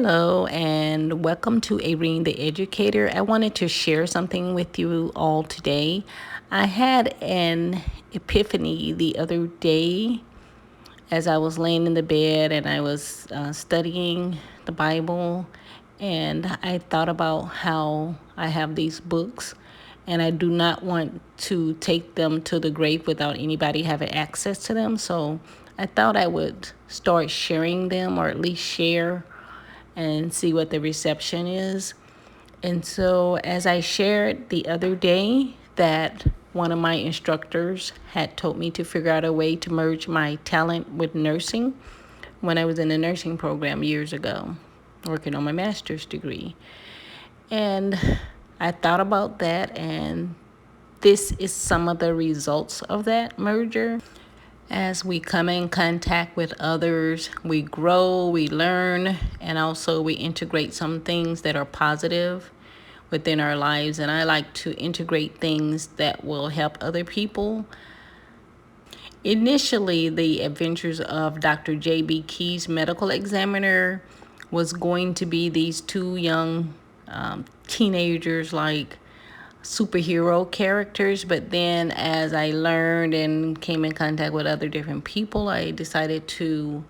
Hello and welcome to Arene the Educator. I wanted to share something with you all today. I had an epiphany the other day as I was laying in the bed and I was studying the Bible, and I thought about how I have these books and I do not want to take them to the grave without anybody having access to them. So I thought I would start sharing them, or at least share and see what the reception is. And so, as I shared the other day, that one of my instructors had told me to figure out a way to merge my talent with nursing when I was in the nursing program years ago, working on my master's degree. And I thought about that, and this is some of the results of that merger. As we come in contact with others, we grow, we learn, and also we integrate some things that are positive within our lives. And I like to integrate things that will help other people. Initially, the adventures of Dr. J.B. Key's medical examiner was going to be these two young teenagers, like superhero characters. But then as I learned and came in contact with other different people, I decided to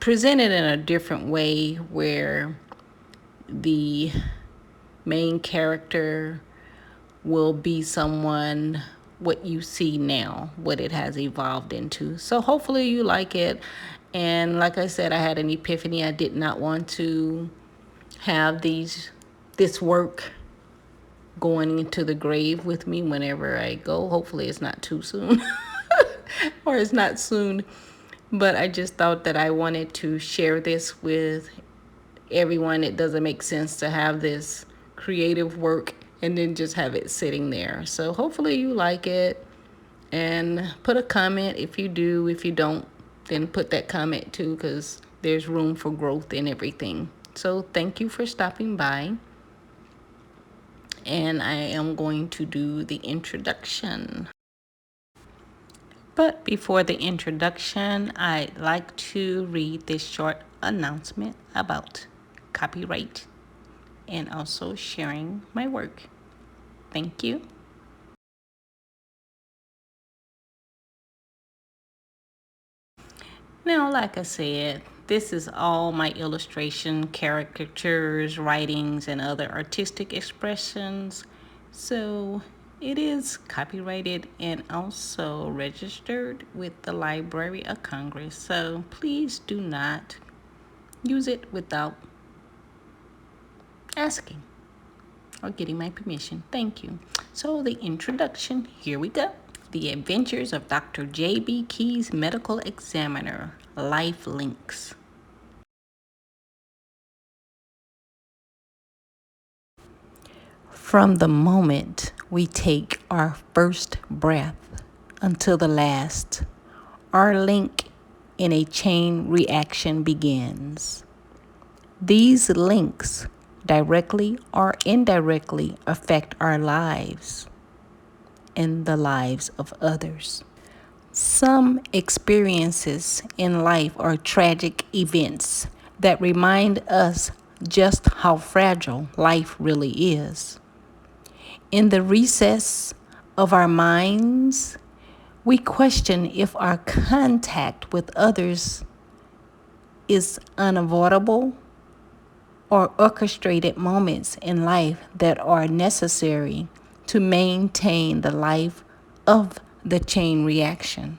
present it in a different way, where the main character will be someone what you see now, what it has evolved into. So hopefully you like it. And like I said, I had an epiphany. I did not want to have this work going into the grave with me whenever I go. Hopefully it's not too soon or it's not soon. But I just thought that I wanted to share this with everyone. It doesn't make sense to have this creative work and then just have it sitting there. So hopefully you like it, and put a comment if you do. If you don't, then put that comment too, because there's room for growth in everything. So thank you for stopping by. And I am going to do the introduction. But before the introduction, I'd like to read this short announcement about copyright and also sharing my work. Thank you. Now, like I said, this is all my illustration, caricatures, writings, and other artistic expressions. So it is copyrighted and also registered with the Library of Congress. So please do not use it without asking or getting my permission. Thank you. So the introduction, here we go. The Adventures of Dr. J.B. Key's Medical Examiner, Life Links. From the moment we take our first breath until the last, our link in a chain reaction begins. These links directly or indirectly affect our lives and the lives of others. Some experiences in life are tragic events that remind us just how fragile life really is. In the recess of our minds, we question if our contact with others is unavoidable or orchestrated moments in life that are necessary to maintain the life of the chain reaction.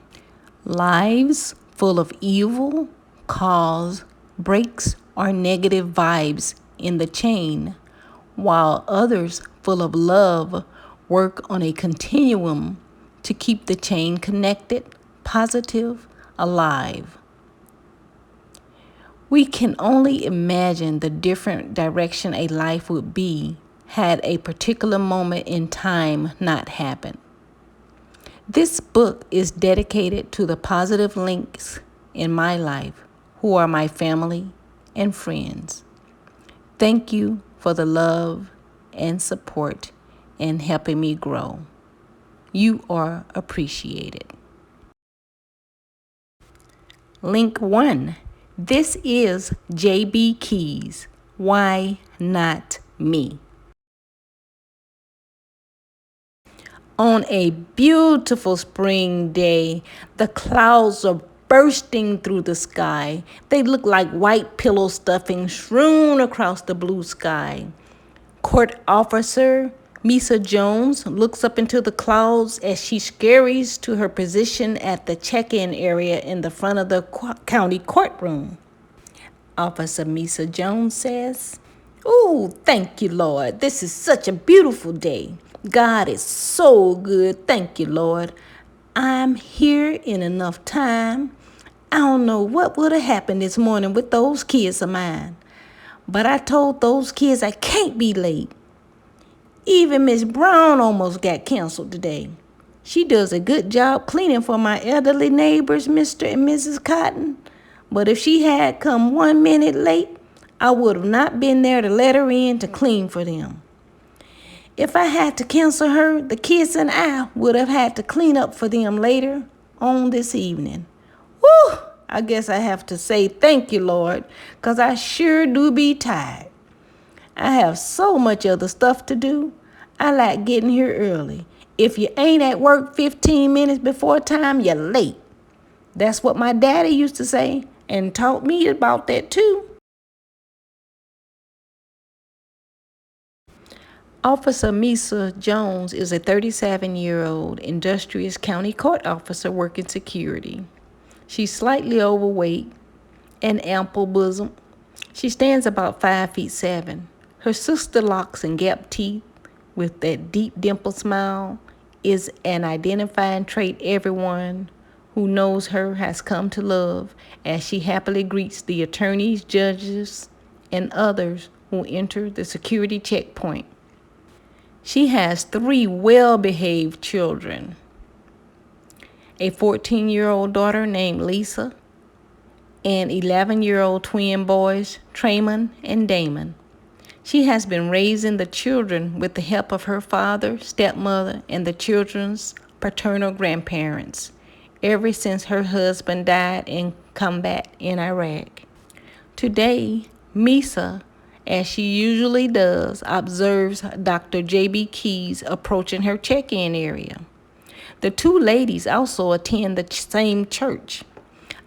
Lives full of evil cause breaks or negative vibes in the chain, while others full of love work on a continuum to keep the chain connected, positive, alive. We can only imagine the different direction a life would be had a particular moment in time not happened. This book is dedicated to the positive links in my life, who are my family and friends. Thank you for the love and support and helping me grow. You are appreciated. Link 1. This is J.B. Keys. Why not me? On a beautiful spring day, the clouds are bursting through the sky. They look like white pillow stuffing strewn across the blue sky. Court officer Misa Jones looks up into the clouds as she scurries to her position at the check-in area in the front of the county courtroom. Officer Misa Jones says, "Oh, thank you, Lord. This is such a beautiful day. God is so good. Thank you, Lord. I'm here in enough time. I don't know what would have happened this morning with those kids of mine. But I told those kids I can't be late. Even Miss Brown almost got canceled today. She does a good job cleaning for my elderly neighbors, Mr. and Mrs. Cotton. But if she had come 1 minute late, I would have not been there to let her in to clean for them. If I had to cancel her, the kids and I would have had to clean up for them later on this evening. Whew! I guess I have to say thank you, Lord, 'cause I sure do be tired. I have so much other stuff to do. I like getting here early. If you ain't at work 15 minutes before time, you're late. That's what my daddy used to say and taught me about that too." Officer Misa Jones is a 37-year-old industrious county court officer working security. She's slightly overweight and ample bosom. She stands about 5'7". Her sister locks and gap teeth with that deep dimple smile is an identifying trait everyone who knows her has come to love as she happily greets the attorneys, judges, and others who enter the security checkpoint. She has 3 well-behaved children, a 14-year-old daughter named Lisa, and 11-year-old twin boys, Tremon and Damon. She has been raising the children with the help of her father, stepmother, and the children's paternal grandparents ever since her husband died in combat in Iraq. Today, Misa, as she usually does, observes Dr. J.B. Keys approaching her check-in area. The 2 ladies also attend the same church.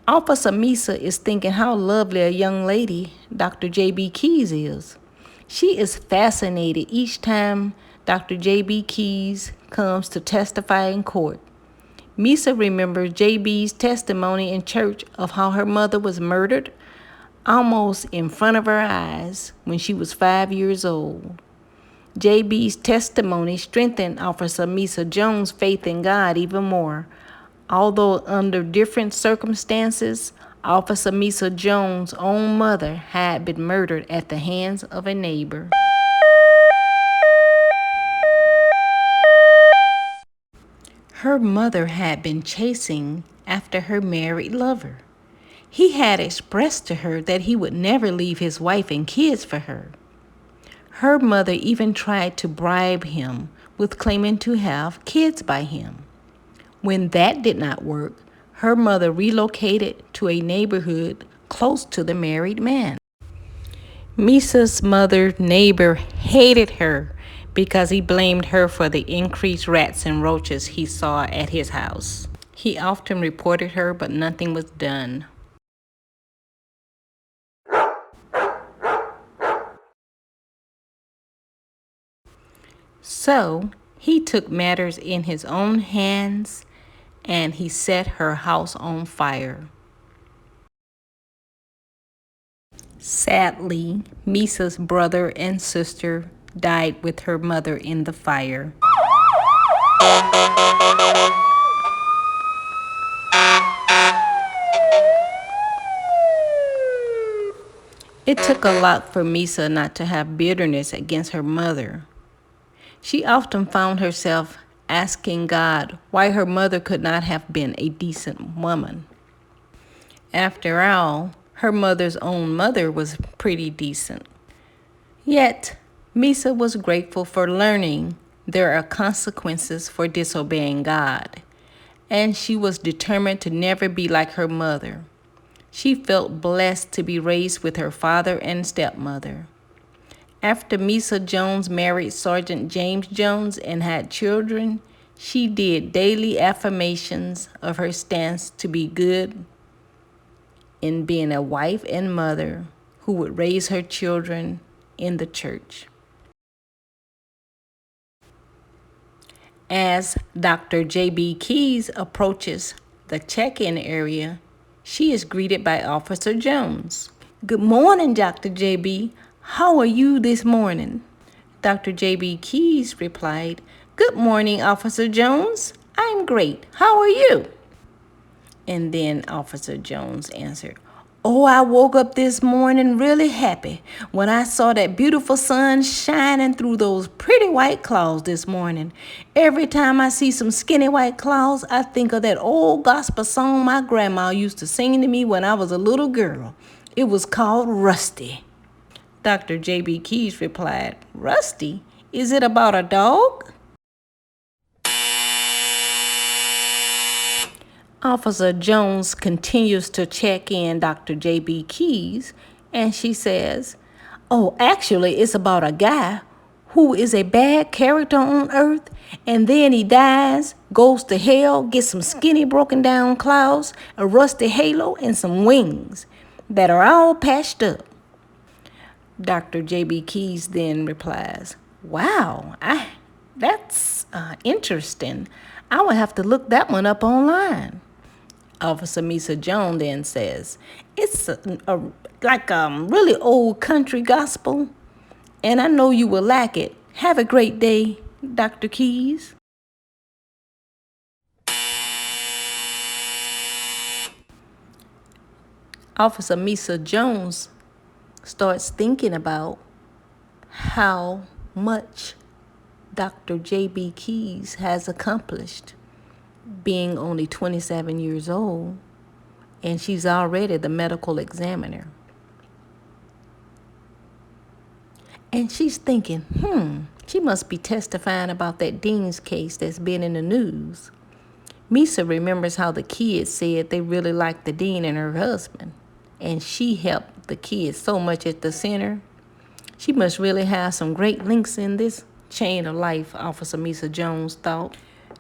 Officer Misa is thinking how lovely a young lady Dr. J.B. Keys is. She is fascinated each time Dr. J.B. Keys comes to testify in court. Misa remembers J.B.'s testimony in church of how her mother was murdered almost in front of her eyes when she was 5 years old. J.B.'s testimony strengthened Officer Misa Jones' faith in God even more. Although under different circumstances, Officer Misa Jones' own mother had been murdered at the hands of a neighbor. Her mother had been chasing after her married lover. He had expressed to her that he would never leave his wife and kids for her. Her mother even tried to bribe him with claiming to have kids by him. When that did not work, her mother relocated to a neighborhood close to the married man. Misa's mother's neighbor hated her because he blamed her for the increased rats and roaches he saw at his house. He often reported her, but nothing was done. So he took matters in his own hands and he set her house on fire. Sadly, Misa's brother and sister died with her mother in the fire. It took a lot for Misa not to have bitterness against her mother. She often found herself asking God why her mother could not have been a decent woman. After all, her mother's own mother was pretty decent. Yet, Misa was grateful for learning there are consequences for disobeying God, and she was determined to never be like her mother. She felt blessed to be raised with her father and stepmother. After Misa Jones married Sergeant James Jones and had children, she did daily affirmations of her stance to be good in being a wife and mother who would raise her children in the church. As Dr. J.B. Keys approaches the check-in area, she is greeted by Officer Jones. "Good morning, Dr. J.B. How are you this morning?" Dr. J.B. Keys replied, "Good morning, Officer Jones. I'm great. How are you?" And then Officer Jones answered, "Oh, I woke up this morning really happy when I saw that beautiful sun shining through those pretty white clouds this morning. Every time I see some skinny white clouds, I think of that old gospel song my grandma used to sing to me when I was a little girl. It was called Rusty." Dr. J.B. Keys replied, "Rusty? Is it about a dog?" Officer Jones continues to check in Dr. J.B. Keys, and she says, "Oh, actually, it's about a guy who is a bad character on earth, and then he dies, goes to hell, gets some skinny broken down clouds, a rusty halo, and some wings that are all patched up." Dr. J.B. Keys then replies, "Wow, that's interesting. I will have to look that one up online." Officer Misa Jones then says, "It's like really old country gospel, and I know you will like it. Have a great day, Dr. Keys." Officer Misa Jones starts thinking about how much Dr. J.B. Keys has accomplished, being only 27 years old, and she's already the medical examiner. And she's thinking, she must be testifying about that Dean's case that's been in the news. Misa remembers how the kids said they really liked the Dean and her husband, and she helped the kids so much at the center. She must really have some great links in this chain of life, Officer Misa Jones thought.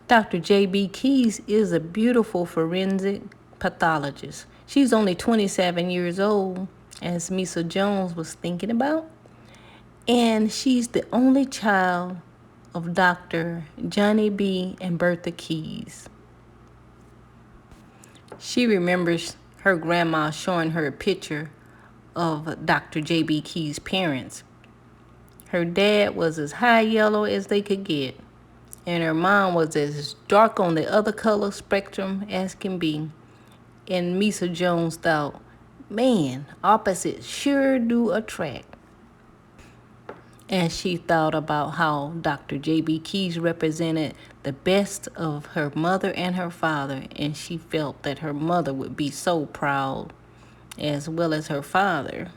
Dr. J.B. Keys is a beautiful forensic pathologist. She's only 27 years old, as Misa Jones was thinking about, and she's the only child of Dr. Johnny B. and Bertha Keys. She remembers her grandma showing her a picture of Dr. J.B. Keys' parents. Her dad was as high yellow as they could get, and her mom was as dark on the other color spectrum as can be. And Misa Jones thought, man, opposites sure do attract. And she thought about how Dr. J.B. Keys represented the best of her mother and her father, and she felt that her mother would be so proud, as well as her father.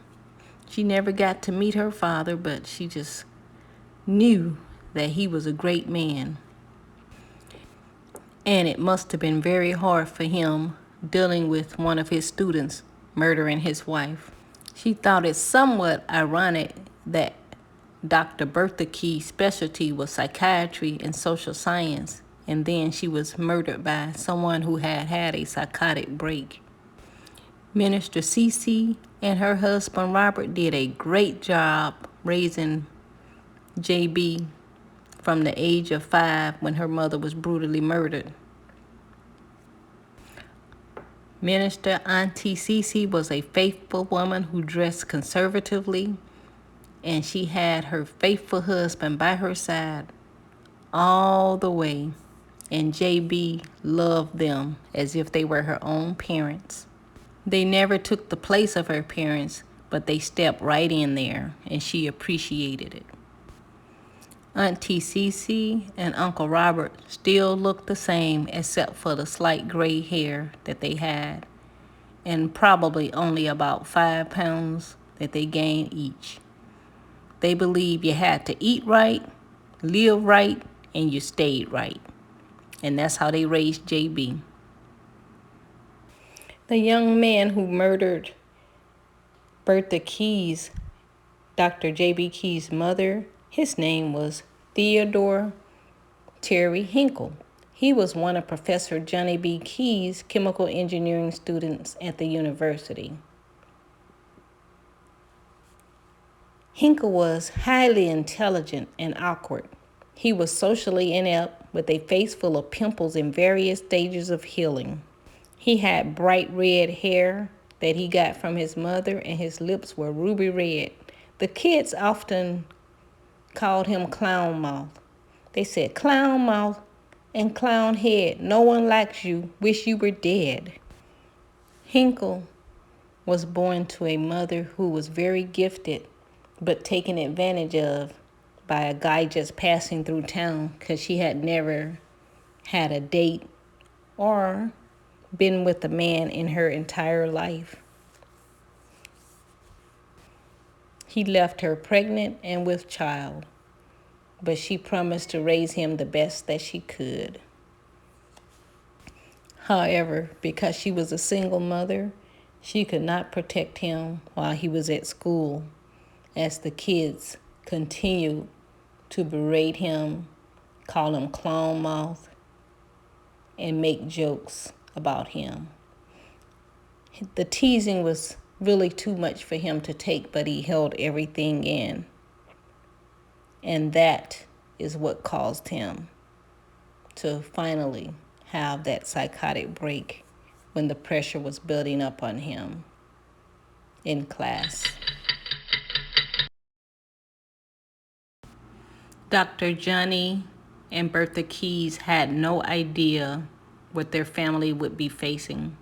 She never got to meet her father, but she just knew that he was a great man. And it must have been very hard for him dealing with one of his students murdering his wife. She thought it somewhat ironic that Dr. Bertha Key's specialty was psychiatry and social science, and then she was murdered by someone who had had a psychotic break. Minister Cece and her husband Robert did a great job raising JB from the age of 5 when her mother was brutally murdered. Minister Auntie Cece was a faithful woman who dressed conservatively, and she had her faithful husband by her side all the way, and JB loved them as if they were her own parents. They never took the place of her parents, but they stepped right in there, and she appreciated it. Auntie Cece and Uncle Robert still looked the same except for the slight gray hair that they had, and probably only about 5 pounds that they gained each. They believed you had to eat right, live right, and you stayed right. And that's how they raised JB. The young man who murdered Bertha Keyes, Dr. J.B. Keyes' mother, his name was Theodore Terry Hinkle. He was one of Professor Johnny B. Keyes' chemical engineering students at the university. Hinkle was highly intelligent and awkward. He was socially inept with a face full of pimples in various stages of healing. He had bright red hair that he got from his mother, and his lips were ruby red. The kids often called him Clown Mouth. They said, "Clown Mouth and Clown Head, no one likes you, wish you were dead." Hinkle was born to a mother who was very gifted, but taken advantage of by a guy just passing through town because she had never had a date or been with a man in her entire life. He left her pregnant and with child, but she promised to raise him the best that she could. However, because she was a single mother, she could not protect him while he was at school, as the kids continued to berate him, call him clown mouth, and make jokes about him. The teasing was really too much for him to take, but he held everything in. And that is what caused him to finally have that psychotic break when the pressure was building up on him in class. Dr. Johnny and Bertha Keyes had no idea what their family would be facing.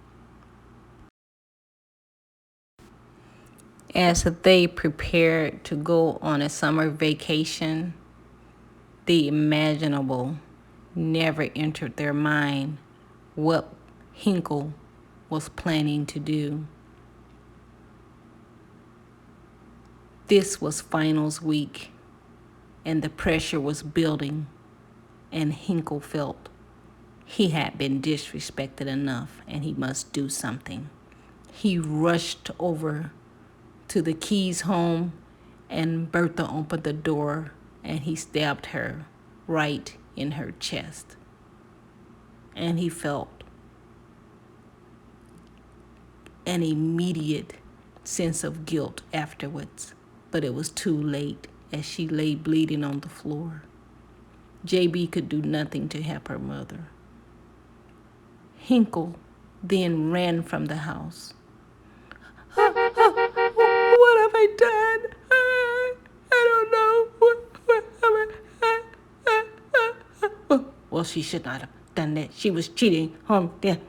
As they prepared to go on a summer vacation, the imaginable never entered their mind what Hinkle was planning to do. This was finals week, and the pressure was building, and Hinkle felt he had been disrespected enough and he must do something. He rushed over to the Keyes home, and Bertha opened the door and he stabbed her right in her chest. And he felt an immediate sense of guilt afterwards, but it was too late as she lay bleeding on the floor. JB could do nothing to help her mother. Hinkle then ran from the house. What have I done? I don't know. Well, she should not have done that. She was cheating on me.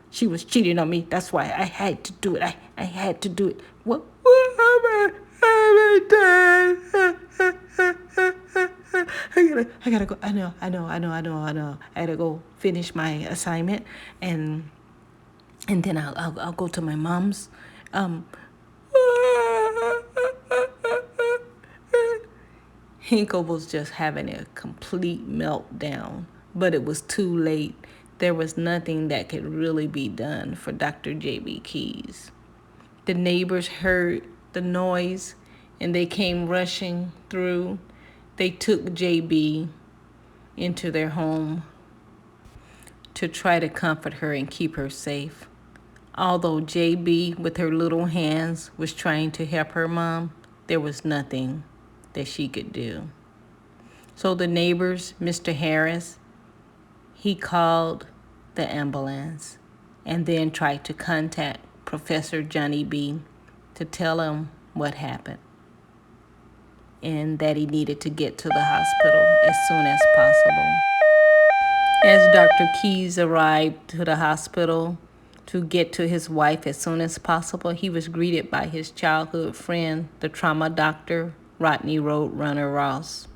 She was cheating on me. That's why I had to do it. I had to do it. What have I done? I gotta go. I know. I gotta go finish my assignment, and then I'll go to my mom's. Hinkle was just having a complete meltdown, but it was too late. There was nothing that could really be done for Dr. J.B. Keyes. The neighbors heard the noise and they came rushing through. They took JB into their home to try to comfort her and keep her safe. Although JB, with her little hands, was trying to help her mom, there was nothing that she could do. So the neighbors, Mr. Harris, he called the ambulance and then tried to contact Professor Johnny B to tell him what happened and that he needed to get to the hospital as soon as possible. As Dr. Keyes arrived to the hospital to get to his wife as soon as possible, he was greeted by his childhood friend, the trauma doctor, Rodney Roadrunner Ross,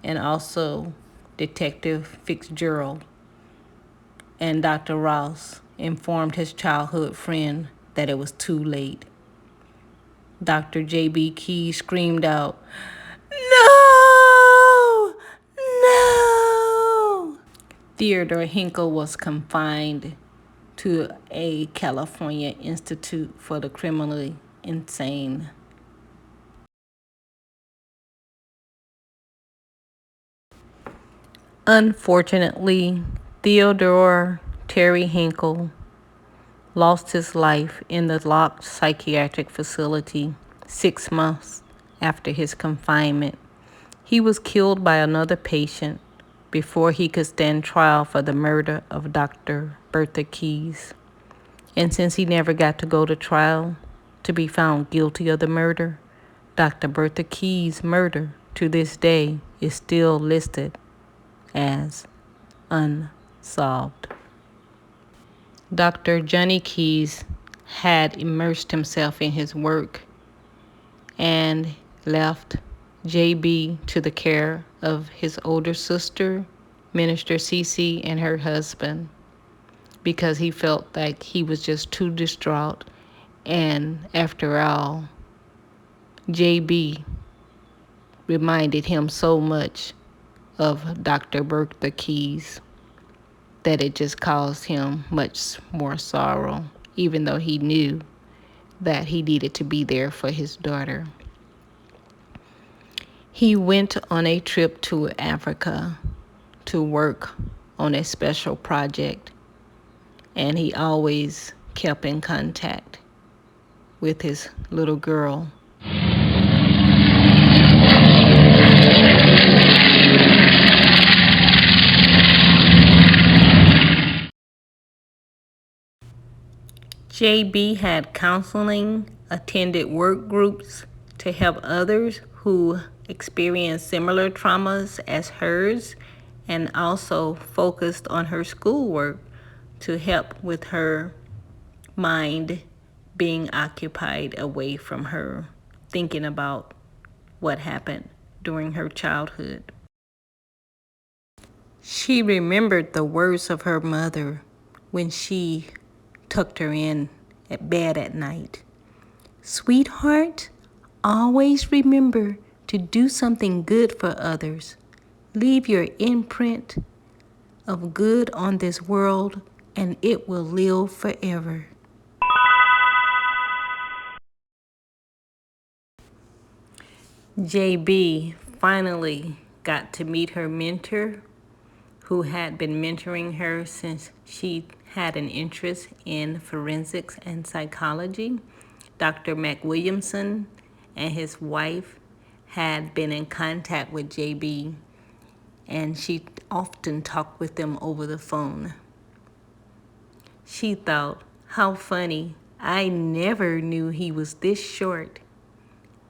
and also Detective Fitzgerald. And Dr. Ross informed his childhood friend that it was too late. Dr. J.B. Keyes screamed out, "No! No!" Theodore Hinkle was confined to a California Institute for the Criminally Insane. Unfortunately, Theodore Terry Hinkle lost his life in the locked psychiatric facility 6 months after his confinement. He was killed by another patient before he could stand trial for the murder of Dr. Bertha Keys. And since he never got to go to trial to be found guilty of the murder, Dr. Bertha Keys' murder to this day is still listed as unsolved. Dr. Johnny Keys had immersed himself in his work and left JB to the care of his older sister, Minister Cece, and her husband, because he felt like he was just too distraught. And after all, JB reminded him so much of Dr. Bertha Keys that it just caused him much more sorrow, even though he knew that he needed to be there for his daughter. He went on a trip to Africa to work on a special project, and he always kept in contact with his little girl. JB had counseling, attended work groups to help others who experienced similar traumas as hers, and also focused on her schoolwork to help with her mind being occupied away from her thinking about what happened during her childhood. She remembered the words of her mother when she tucked her in at bed at night. "Sweetheart, always remember to do something good for others. Leave your imprint of good on this world, and it will live forever." JB finally got to meet her mentor, who had been mentoring her since she had an interest in forensics and psychology. Dr. Mac Williamson and his wife had been in contact with JB, and she often talked with them over the phone. She thought, "How funny. I never knew he was this short,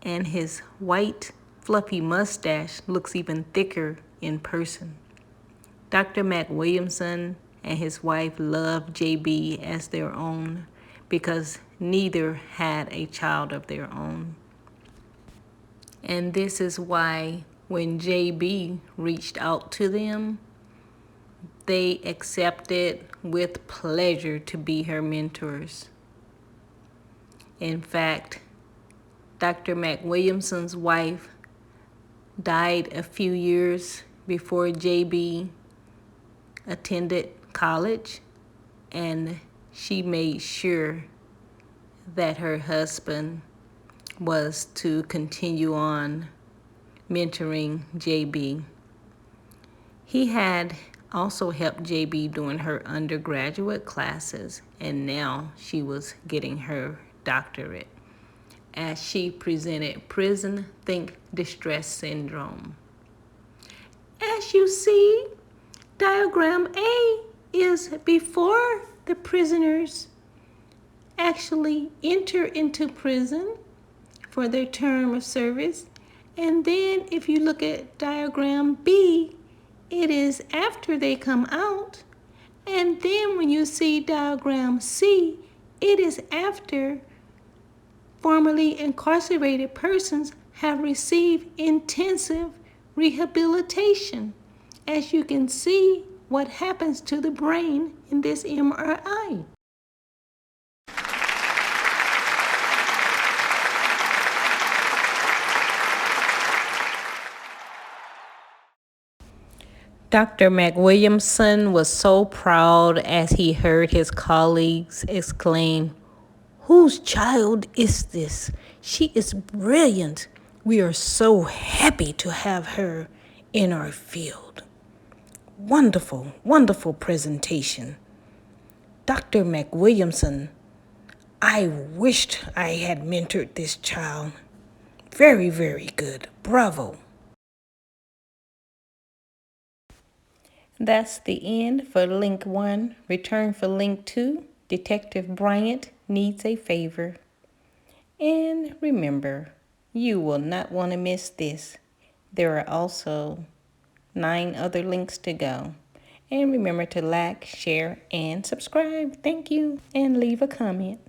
and his white, fluffy mustache looks even thicker in person." Dr. Mac Williamson and his wife loved JB as their own because neither had a child of their own. And this is why when JB reached out to them, they accepted with pleasure to be her mentors. In fact, Dr. Mac Williamson's wife died a few years before JB attended college, and she made sure that her husband was to continue on mentoring JB. He had also helped JB during her undergraduate classes, and now she was getting her doctorate as she presented prison think distress syndrome. As you see, diagram A is before the prisoners actually enter into prison for their term of service. And then if you look at diagram B, it is after they come out. And then when you see diagram C, it is after formerly incarcerated persons have received intensive rehabilitation. As you can see, what happens to the brain in this MRI. Dr. McWilliamson was so proud as he heard his colleagues exclaim, "Whose child is this? She is brilliant. We are so happy to have her in our field. Wonderful, wonderful presentation. Dr. McWilliamson, I wished I had mentored this child. Very, very good. Bravo." That's the end for Link 1. Return for Link 2. Detective Bryant needs a favor. And remember, you will not want to miss this. There are also 9 other links to go. And remember to like, share, and subscribe. Thank you. And leave a comment.